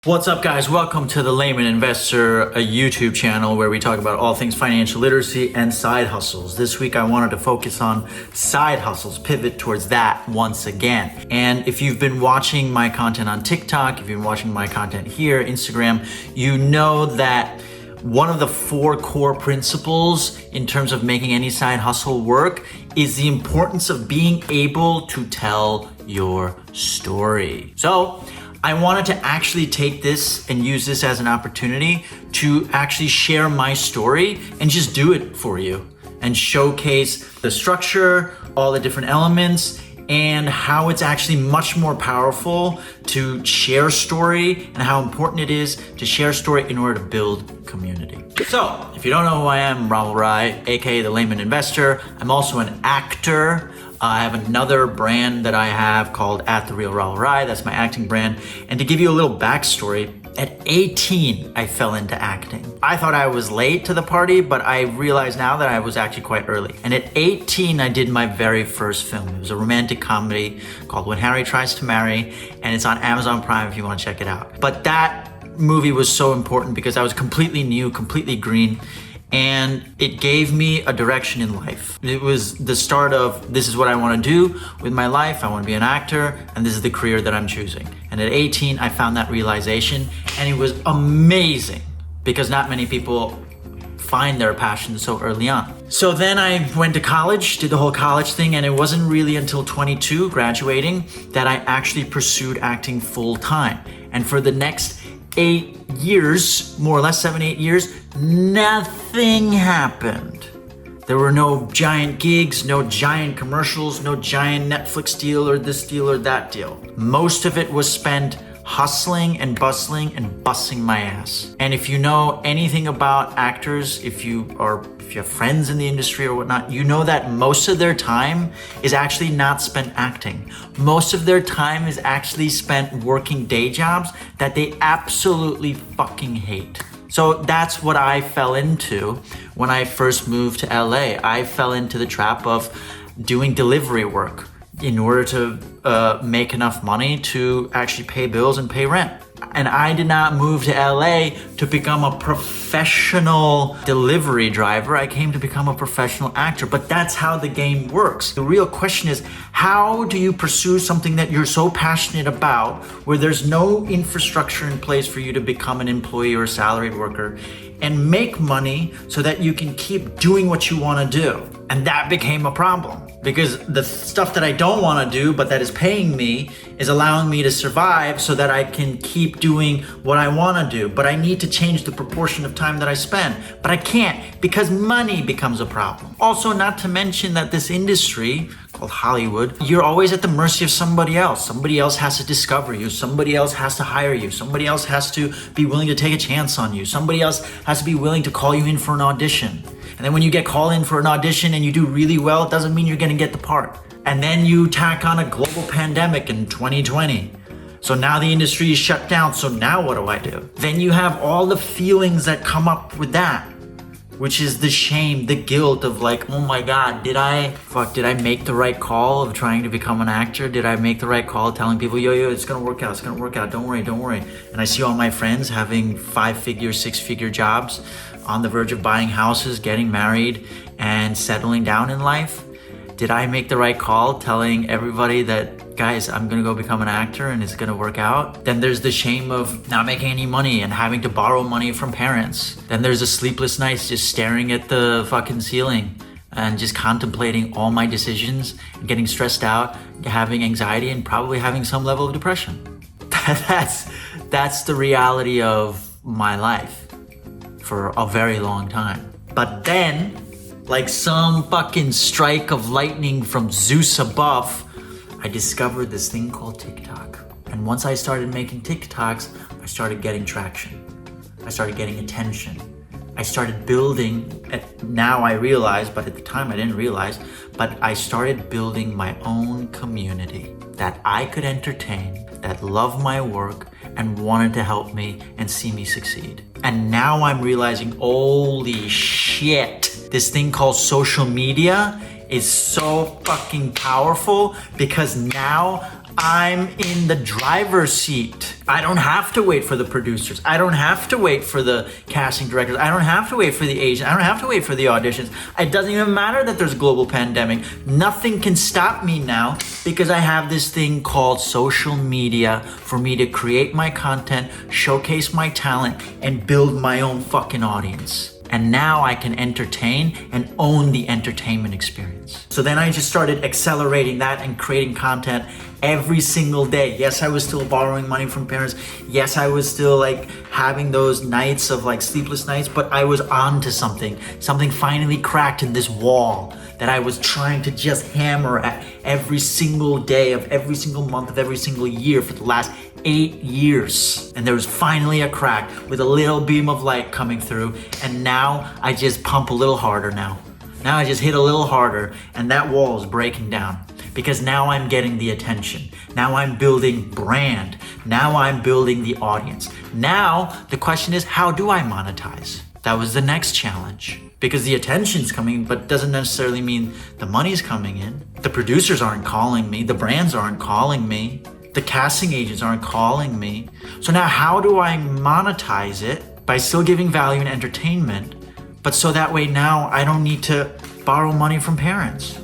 What's up, guys? Welcome to the Layman Investor, a YouTube channel where we talk about all things financial literacy and side hustles. This week I wanted to focus on side hustles, pivot towards that once again. And if you've been watching my content on TikTok, if you've been watching my content here, Instagram, you know that one of the 4 core principles in terms of making any side hustle work is the importance of being able to tell your story. So I wanted to actually take this and use this as an opportunity to actually share my story and just do it for you and showcase the structure, all the different elements, and how it's actually much more powerful to share story and how important it is to share story in order to build community. So if you don't know who I am, Russel, aka the Layman Investor. I'm also an actor. I have another brand that I have called At The Real Russel. That's my acting brand. And to give you a little backstory, at 18, I fell into acting. I thought I was late to the party, but I realize now that I was actually quite early. And at 18, I did my very first film. It was a romantic comedy called When Harry Tries to Marry, and it's on Amazon Prime if you want to check it out. But that movie was so important because I was completely new, completely green, and it gave me a direction in life. It was the start of, this is what I want to do with my life. I want to be an actor, and this is the career that I'm choosing. And at 18, I found that realization, and it was amazing because not many people find their passion so early on. So then I went to college, did the whole college thing, and it wasn't really until 22, graduating, that I actually pursued acting full time. And for the next 8 years, more or less 7-8 years, nothing happened. There were no giant gigs, no giant commercials, no giant Netflix deal or this deal or that deal. Most of it was spent hustling and bustling and bussing my ass. And if you know anything about actors, if you have friends in the industry or whatnot, you know that most of their time is actually not spent acting. Most of their time is actually spent working day jobs that they absolutely fucking hate. So that's what I fell into when I first moved to LA. I fell into the trap of doing delivery work in order to make enough money to actually pay bills and pay rent. And I did not move to LA to become a professional delivery driver. I came to become a professional actor, but that's how the game works. The real question is, how do you pursue something that you're so passionate about where there's no infrastructure in place for you to become an employee or a salaried worker and make money so that you can keep doing what you want to do? And that became a problem because the stuff that I don't want to do, but that is paying me, is allowing me to survive so that I can keep doing what I want to do. But I need to change the proportion of time that I spend. But I can't because money becomes a problem. Also, not to mention that this industry called Hollywood, you're always at the mercy of somebody else. Somebody else has to discover you. Somebody else has to hire you. Somebody else has to be willing to take a chance on you. Somebody else has to be willing to call you in for an audition. And then when you get called in for an audition and you do really well, it doesn't mean you're gonna get the part. And then you tack on a global pandemic in 2020. So now the industry is shut down, so now what do? Then you have all the feelings that come up with that, which is the shame, the guilt of like, oh my God, did I make the right call of trying to become an actor? Did I make the right call telling people, yo, it's gonna work out, don't worry. And I see all my friends having 5-figure, 6-figure jobs, on the verge of buying houses, getting married, and settling down in life. Did I make the right call telling everybody that, guys, I'm gonna go become an actor and it's gonna work out? Then there's the shame of not making any money and having to borrow money from parents. Then there's the sleepless nights just staring at the fucking ceiling and just contemplating all my decisions, getting stressed out, having anxiety, and probably having some level of depression. That's the reality of my life for a very long time. But then, like some fucking strike of lightning from Zeus above, I discovered this thing called TikTok. And once I started making TikToks, I started getting traction. I started getting attention. I started building, now I realize, but at the time I didn't realize, but I started building my own community that I could entertain, that loved my work and wanted to help me and see me succeed. And now I'm realizing, holy shit, this thing called social media is so fucking powerful because now I'm in the driver's seat. I don't have to wait for the producers. I don't have to wait for the casting directors. I don't have to wait for the agent. I don't have to wait for the auditions. It doesn't even matter that there's a global pandemic. Nothing can stop me now because I have this thing called social media for me to create my content, showcase my talent, and build my own fucking audience. And now I can entertain and own the entertainment experience. So then I just started accelerating that and creating content every single day. Yes, I was still borrowing money from parents. Yes, I was still like having those nights of like sleepless nights, but I was on to something. Something finally cracked in this wall that I was trying to just hammer at every single day of every single month of every single year for the last 8 years. And there was finally a crack with a little beam of light coming through. And now I just pump a little harder now. Now I just hit a little harder and that wall is breaking down because now I'm getting the attention. Now I'm building brand. Now I'm building the audience. Now the question is, how do I monetize? That was the next challenge. Because the attention's coming, but doesn't necessarily mean the money's coming in. The producers aren't calling me. The brands aren't calling me. The casting agents aren't calling me. So now how do I monetize it? By still giving value and entertainment, but so that way now I don't need to borrow money from parents.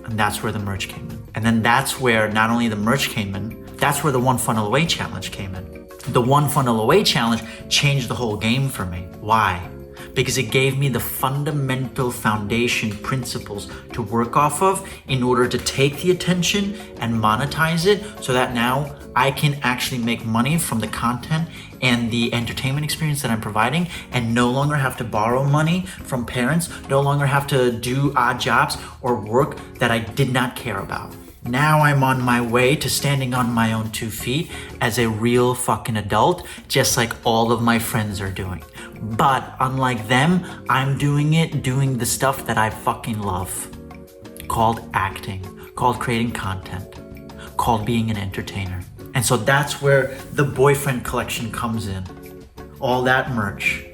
And that's where the merch came in. And then that's where not only the merch came in, that's where the One Funnel Away Challenge came in. The One Funnel Away Challenge changed the whole game for me. Why? Because it gave me the fundamental foundation principles to work off of in order to take the attention and monetize it so that now I can actually make money from the content and the entertainment experience that I'm providing and no longer have to borrow money from parents, no longer have to do odd jobs or work that I did not care about. Now I'm on my way to standing on my own 2 feet as a real fucking adult, just like all of my friends are doing. But unlike them, I'm doing the stuff that I fucking love. Called acting, called creating content, called being an entertainer. And so that's where the boyfriend collection comes in. All that merch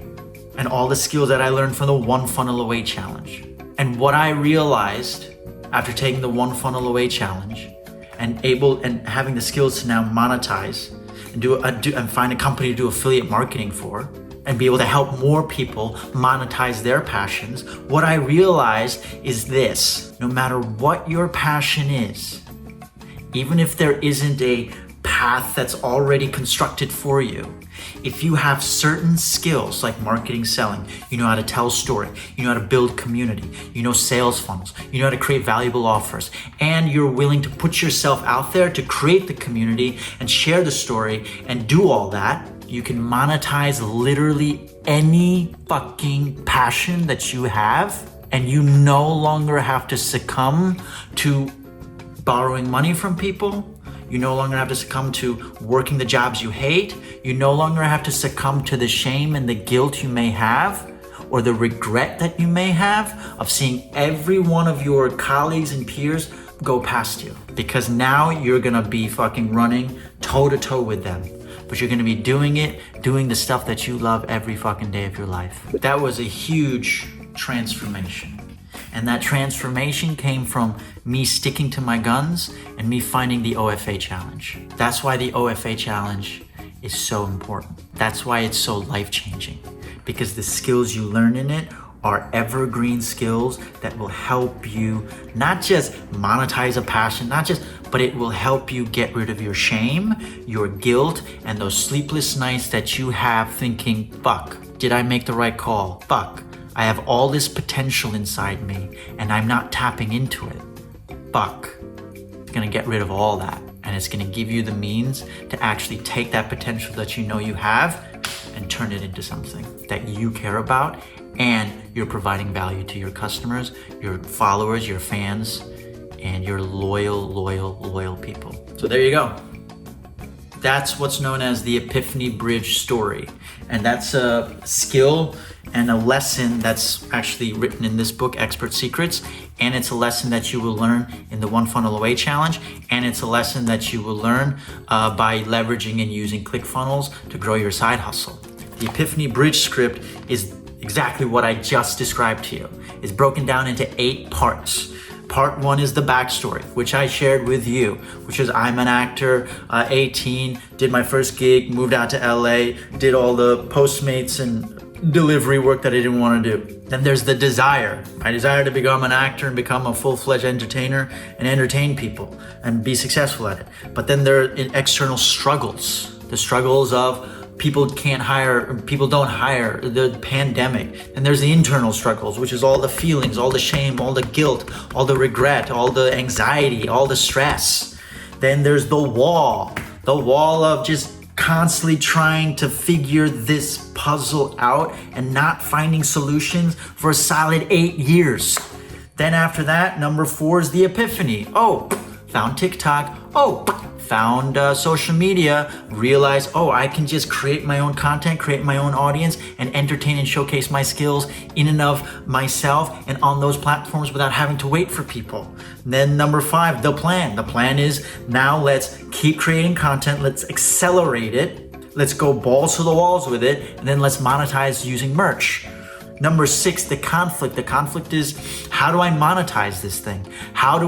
and all the skills that I learned from the One Funnel Away Challenge. And what I realized after taking the One Funnel Away Challenge and having the skills to now monetize and find a company to do affiliate marketing for and be able to help more people monetize their passions, what I realized is this: no matter what your passion is, even if there isn't a path that's already constructed for you, if you have certain skills like marketing, selling, you know how to tell a story, you know how to build community, you know sales funnels, you know how to create valuable offers, and you're willing to put yourself out there to create the community and share the story and do all that, you can monetize literally any fucking passion that you have, and you no longer have to succumb to borrowing money from people. You no longer have to succumb to working the jobs you hate. You no longer have to succumb to the shame and the guilt you may have or the regret that you may have of seeing every one of your colleagues and peers go past you. Because now you're gonna be fucking running toe to toe with them. But you're gonna be doing the stuff that you love every fucking day of your life. That was a huge transformation. And that transformation came from me sticking to my guns and me finding the OFA challenge. That's why the OFA challenge is so important. That's why it's so life-changing, because the skills you learn in it are evergreen skills that will help you not just monetize a passion, but it will help you get rid of your shame, your guilt, and those sleepless nights that you have thinking, fuck, did I make the right call? Fuck, I have all this potential inside me and I'm not tapping into it. Fuck. It's gonna get rid of all that, and it's gonna give you the means to actually take that potential that you know you have and turn it into something that you care about, and you're providing value to your customers, your followers, your fans, and your loyal people. So there you go. That's what's known as the Epiphany Bridge story. And that's a skill and a lesson that's actually written in this book, Expert Secrets. And it's a lesson that you will learn in the One Funnel Away Challenge. And it's a lesson that you will learn by leveraging and using Clickfunnels to grow your side hustle. The Epiphany Bridge script is exactly what I just described to you. It's broken down into 8 parts. Part 1 is the backstory, which I shared with you, which is I'm an actor, 18, did my first gig, moved out to LA, did all the Postmates and delivery work that I didn't want to do. Then there's the desire. I desire to become an actor and become a full-fledged entertainer and entertain people and be successful at it. But then there are external struggles. The struggles of people don't hire, the pandemic. And there's the internal struggles, which is all the feelings, all the shame, all the guilt, all the regret, all the anxiety, all the stress. Then there's the wall of just constantly trying to figure this puzzle out and not finding solutions for a solid 8 years. Then after that, number 4 is the epiphany. Found TikTok. Found social media, realized, I can just create my own content, create my own audience, and entertain and showcase my skills in and of myself and on those platforms without having to wait for people. And then number 5, the plan. The plan is now let's keep creating content, let's accelerate it, let's go balls to the walls with it, and then let's monetize using merch. Number 6, the conflict. The conflict is, how do I monetize this thing? What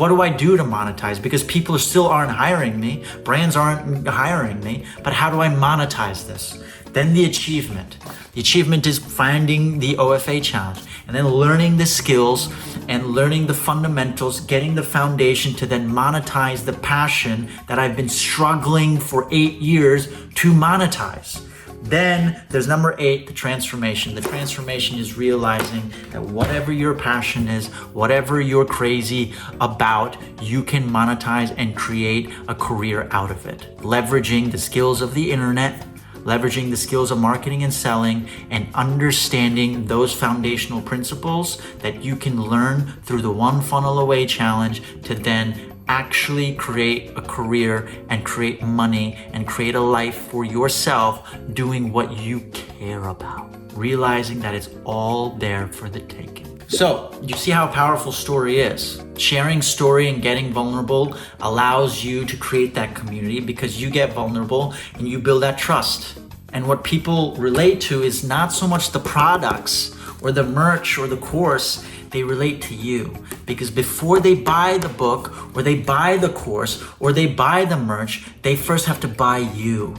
do I do to monetize? Because people still aren't hiring me, brands aren't hiring me, but how do I monetize this? Then the achievement. The achievement is finding the OFA challenge and then learning the skills and learning the fundamentals, getting the foundation to then monetize the passion that I've been struggling for 8 years to monetize. Then there's number 8, the transformation. The transformation is realizing that whatever your passion is, whatever you're crazy about, you can monetize and create a career out of it. Leveraging the skills of the internet, leveraging the skills of marketing and selling, and understanding those foundational principles that you can learn through the One Funnel Away Challenge to then actually create a career and create money and create a life for yourself doing what you care about, realizing that it's all there for the taking. So you see how powerful story is. Sharing story and getting vulnerable allows you to create that community because you get vulnerable and you build that trust. And what people relate to is not so much the products or the merch or the course, they relate to you. Because before they buy the book or they buy the course or they buy the merch, they first have to buy you.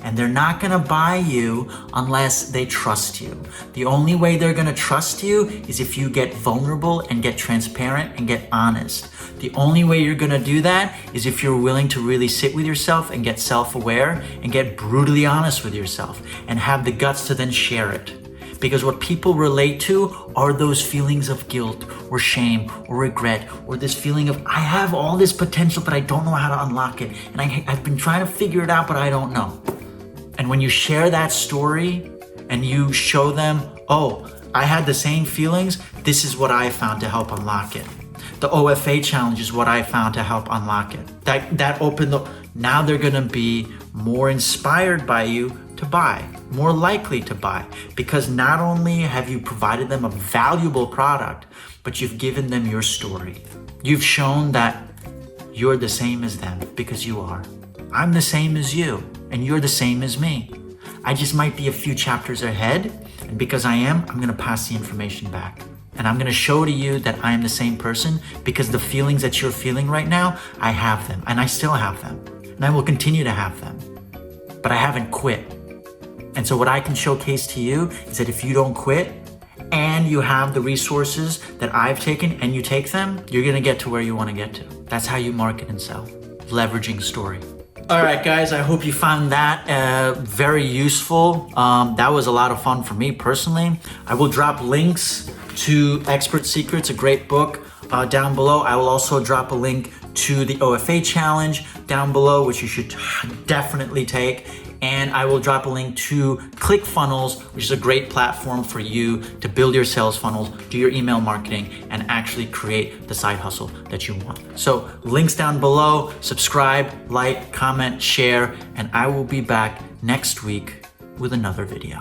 And they're not gonna buy you unless they trust you. The only way they're gonna trust you is if you get vulnerable and get transparent and get honest. The only way you're gonna do that is if you're willing to really sit with yourself and get self-aware and get brutally honest with yourself and have the guts to then share it. Because what people relate to are those feelings of guilt or shame or regret or this feeling of, I have all this potential, but I don't know how to unlock it. And I've been trying to figure it out, but I don't know. And when you share that story and you show them, I had the same feelings, this is what I found to help unlock it. The OFA challenge is what I found to help unlock it. That opened now they're gonna be more inspired by you to buy, more likely to buy, because not only have you provided them a valuable product, but you've given them your story. You've shown that you're the same as them, because you are. I'm the same as you, and you're the same as me. I just might be a few chapters ahead, and because I am, I'm gonna pass the information back. And I'm gonna show to you that I am the same person, because the feelings that you're feeling right now, I have them, and I still have them, and I will continue to have them, but I haven't quit. And so what I can showcase to you is that if you don't quit and you have the resources that I've taken and you take them, you're gonna get to where you wanna get to. That's how you market and sell, leveraging story. All right, guys, I hope you found that very useful. That was a lot of fun for me personally. I will drop links to Expert Secrets, a great book, down below. I will also drop a link to the OFA challenge down below, which you should definitely take. And I will drop a link to Clickfunnels, which is a great platform for you to build your sales funnels, do your email marketing, and actually create the side hustle that you want. So links down below, subscribe, like, comment, share, and I will be back next week with another video.